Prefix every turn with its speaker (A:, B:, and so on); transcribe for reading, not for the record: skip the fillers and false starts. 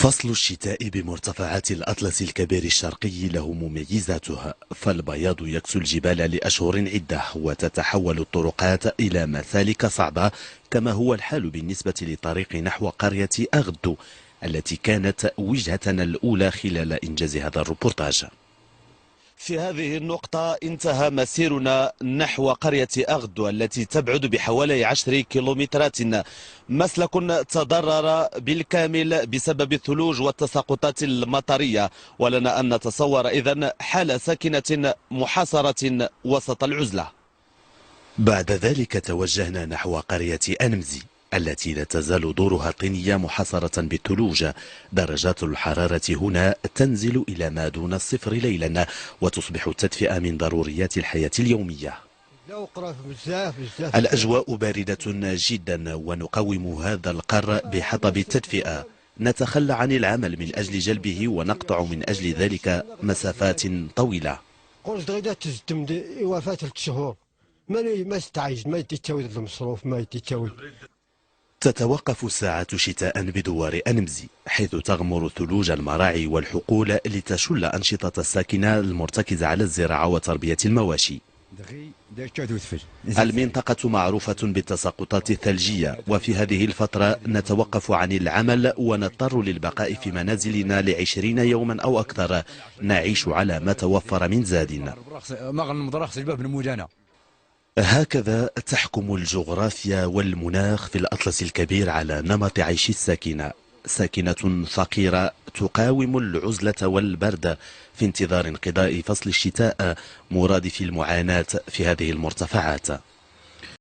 A: فصل الشتاء بمرتفعات الأطلس الكبير الشرقي له مميزاتها، فالبياض يكسو الجبال لأشهر عدة وتتحول الطرقات إلى مسالك صعبة، كما هو الحال بالنسبة لطريق نحو قرية أغدو التي كانت وجهتنا الأولى خلال إنجاز هذا الروبورتاج. في هذه النقطة انتهى مسيرنا نحو قرية أغدو التي تبعد بحوالي 10 كيلومترات. مسلك تضرر بالكامل بسبب الثلوج والتساقطات المطرية، ولنا أن نتصور إذن حال ساكنة محاصرة وسط العزلة. بعد ذلك توجهنا نحو قرية أنمزي التي لا تزال دورها طينية محاصرة بالثلوج. درجات الحرارة هنا تنزل إلى ما دون الصفر ليلا، وتصبح التدفئة من ضروريات الحياة اليومية. الأجواء باردة جدا، ونقاوم هذا القر بحطب التدفئة. نتخلى عن العمل من أجل جلبه، ونقطع من أجل ذلك مسافات طويلة.
B: ما استعيد ما يتساوي المصروف ما يتساوي.
A: تتوقف ساعات شتاء بدوار أنمزي، حيث تغمر ثلوج المراعي والحقول لتشل أنشطة الساكنة المرتكزة على الزراعة وتربية المواشي. المنطقة معروفة بالتساقطات الثلجية، وفي هذه الفترة نتوقف عن العمل ونضطر للبقاء في منازلنا ل20 يوما أو أكثر، نعيش على ما توفر من زاد. هكذا تحكم الجغرافيا والمناخ في الأطلس الكبير على نمط عيش الساكنة، ساكنة فقيرة تقاوم العزلة والبرد في انتظار انقضاء فصل الشتاء مرادف المعاناة في هذه المرتفعات.